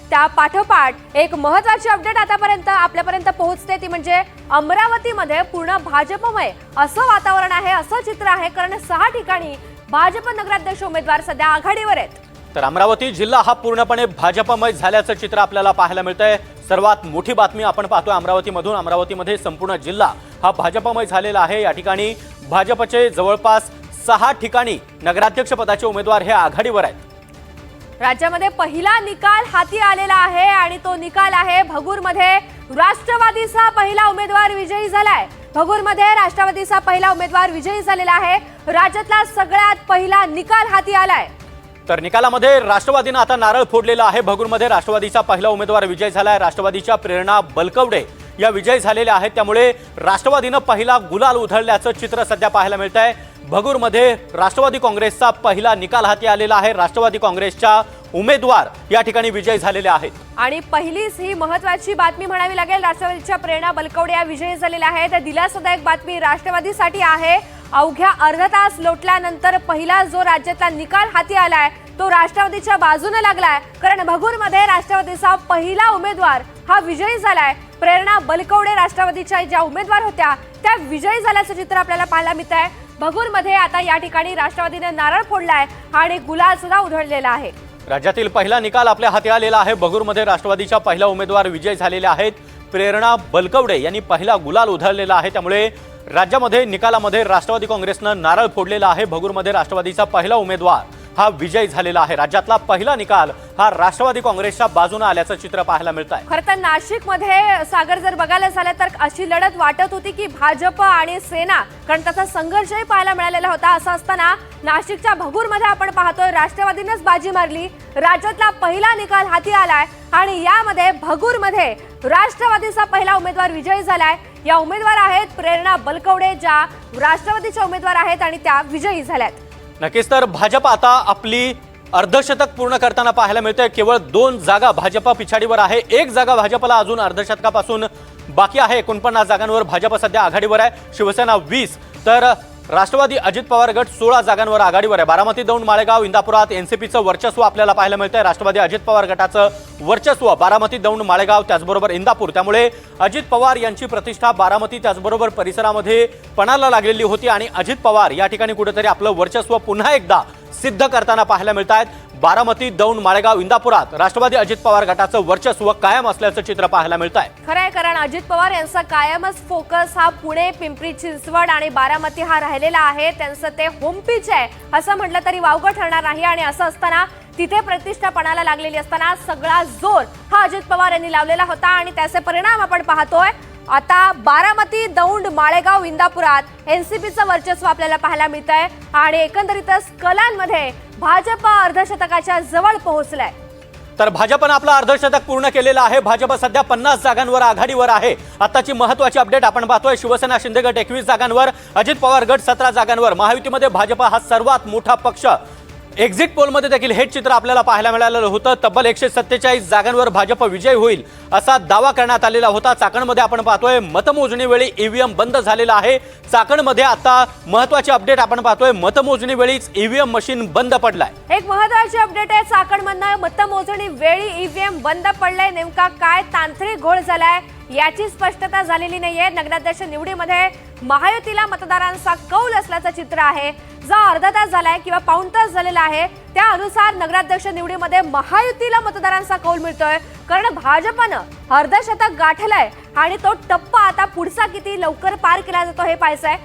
त्या पाठोपाठ एक महत्त्वाची अपडेट आतापर्यंत आपल्यापर्यंत पोहोचते ती म्हणजे अमरावतीमध्ये पूर्ण भाजपमय असं वातावरण आहे, असं चित्र आहे, कारण 6 ठिकाणी भाजप नगराध्यक्ष उमेदवार सध्या आघाडीवर आहेत। तर अमरावती जिल्हा हा पूर्णपणे भाजपमय झाल्याचं चित्र आपल्याला पाहायला मिळतंय। सर्वात मोठी बातमी आपण पाहतोय अमरावतीमधून। अमरावतीमध्ये संपूर्ण जिल्हा हा भाजपमय झालेला आहे। या ठिकाणी भाजपचे जवळपास 6 ठिकाणी नगराध्यक्ष पदाचे उमेदवार हे आघाडीवर आहेत। राज्यामध्ये पहिला निकाल हाती आलेला आहे आणि तो निकाल आहे भगूरमध्ये राष्ट्रवादीचा पहिला उमेदवार विजयी झालाय। भगूरमध्ये राष्ट्रवादीचा पहिला उमेदवार विजयी झालेला आहे। राज्यातला सगळ्यात पहिला निकाल हाती आलाय। तर निकालामध्ये राष्ट्रवादीने आता नारळ फोडलेला आहे। भगूरमध्ये राष्ट्रवादीचा पहिला उमेदवार विजयी झालाय। राष्ट्रवादीच्या प्रेरणा बलकवडे या विजयी झालेल्या आहेत, त्यामुळे राष्ट्रवादीने पहिला गुलाल उधळल्याचं चित्र सध्या पाहायला मिळतंय। भगूरमध्ये राष्ट्रवादी काँग्रेसचा पहिला निकाल हाती आलेला आहे। राष्ट्रवादी काँग्रेसच्या उमेदवार या ठिकाणी विजयी झालेले आहेत आणि पहिलीच ही महत्त्वाची बातमी म्हणावी लागेल। राष्ट्रवादीच्या प्रेरणा बलकवडे या विजयी झालेल्या आहेत। दिलासादायक बातमी राष्ट्रवादीसाठी आहे। अवघ्या अर्धा तास लोटल्यानंतर पहिला जो राज्यातला निकाल हाती आलाय तो राष्ट्रवादीच्या बाजूने लागलाय, कारण भगूरमध्ये राष्ट्रवादीचा पहिला उमेदवार हा विजयी झालाय। प्रेरणा बलकवडे राष्ट्रवादीच्या ज्या उमेदवार होत्या त्या विजयी झाल्याचं चित्र आपल्याला पाहायला मिळतंय। भगूरमध्ये आता या ठिकाणी राष्ट्रवादीने नारळ फोडलाय आणि गुलाल सुद्धा उधळलेला आहे। राज्यातील पहिला निकाल आपल्या हाती आलेला आहे। भगूरमध्ये राष्ट्रवादीचा पहिला उमेदवार विजयी झालेले आहेत। प्रेरणा बलकवडे यांनी पहिला गुलाल उधळलेला आहे, त्यामुळे राज्यामध्ये निकालामध्ये राष्ट्रवादी काँग्रेसनं नारळ फोडलेला आहे। भगूरमध्ये राष्ट्रवादीचा पहिला उमेदवार हा विजयी झालेला आहे। राज्यातला पहिला निकाल हा राष्ट्रवादी काँग्रेसच्या बाजूने आल्याचं चित्र पाहायला मिळत आहे। खरं तर नाशिकमध्ये सागर जर बघायला झालं तर अशी लढत वाटत होती की भाजप आणि सेना, कारण त्याचा संघर्षही पाहायला मिळालेला होता। असं असताना नाशिकच्या भगूरमध्ये आपण पाहतोय राष्ट्रवादीनेच बाजी मारली। राज्यातला पहिला निकाल हाती आलाय आणि यामध्ये भगूरमध्ये राष्ट्रवादीचा पहिला उमेदवार विजयी झालाय। या उमेदवार आहेत प्रेरणा बलकवडे, ज्या राष्ट्रवादीच्या उमेदवार आहेत आणि त्या विजयी झाल्यात। नक्कीच तर भाजप आता आपली अर्धशतक पूर्ण करताना पाहायला मिळतंय। केवळ 2 जागा भाजप पिछाडीवर आहे। 1 जागा भाजपला अजून अर्धशतकापासून बाकी आहे। 49 जागांवर भाजप सध्या आघाडीवर आहे। शिवसेना 20 तर राष्ट्रवादी अजित पवार गट 16 जागांवर आघाडीवर आहे। बारामती, दौंड, माळेगाव, इंदापुरात एनसीपीचं वर्चस्व आपल्याला पाहायला मिळतंय। राष्ट्रवादी अजित पवार गटाचं वर्चस्व बारामती, दौंड, माळेगाव त्याचबरोबर इंदापूर, त्यामुळे अजित पवार यांची प्रतिष्ठा बारामती त्याचबरोबर परिसरामध्ये पणाला लागलेली होती आणि अजित पवार या ठिकाणी कुठेतरी आपलं वर्चस्व पुन्हा एकदा सिद्ध करताना पाहायला मिळत आहेत। बारामती, दौंड, माळेगाव, इंदापुरात राष्ट्रवादी अजित पवार गटाचं वर्चस्व कायम असल्याचं चित्र पाहायला मिळत आहे। खरं आहे, कारण अजित पवार यांचा कायमच फोकस हा पुणे, पिंपरी चिंचवड आणि बारामती हा राहिलेला आहे। त्यांचं ते होम पिच आहे असं म्हटलं तरी वावगं ठरणार नाही। आणि असं असताना तिथे प्रतिष्ठा पणाला लागलेली असताना सगळा जोर हा अजित पवार यांनी लावलेला होता आणि त्याचे परिणाम आपण पाहतोय। आता बारामती, दौंड, माळेगाव, इंदापुरात एनसीपीचं वर्चस्व आपल्याला पाहायला मिळत आहे आणि एकंदरीतच कलांमध्ये भाजप अर्धशतकाच्या जवळ पोहोचलाय। तर भाजपने आपलं अर्धशतक पूर्ण केलेलं आहे। भाजप सध्या 50 जागांवर आघाडीवर आहे। आताची महत्त्वाची अपडेट आपण पाहतोय। शिवसेना शिंदे गट 21 जागांवर, अजित पवार गट 17 जागांवर। महायुतीमध्ये भाजप हा सर्वात मोठा पक्ष। एक्झिट पोलमध्ये देखील हे चित्र आपल्याला पाहायला मिळालेलं होतं। तब्बल 147 जागांवर भाजप विजय होईल असा दावा करण्यात आलेला होता। चाकणमध्ये आपण पाहतोय मतमोजणी वेळी ईव्हीएम बंद झालेला आहे। चाकणमध्ये आता महत्त्वाची अपडेट आपण पाहतोय, मतमोजणी वेळीच ईव्हीएम मशीन बंद पडलाय। एक महत्त्वाची अपडेट आहे, चाकणमधनं मतमोजणी वेळी ईव्हीएम बंद पडलंय। नेमका काय तांत्रिक घोळ झालाय याची स्पष्टता झालेली नाहीये। नगराध्यक्ष निवडीमध्ये महायुतीला मतदारांचा कौल असल्याचं चित्र आहे। जो अर्धा तास झालाय किंवा पाऊण तास झालेला आहे त्यानुसार नगराध्यक्ष निवडीमध्ये महायुतीला मतदारांचा कौल मिळतोय, कारण भाजपनं अर्धशतक गाठलंय आणि तो टप्पा आता पुढचा किती लवकर पार केला जातो हे पाहायचंय।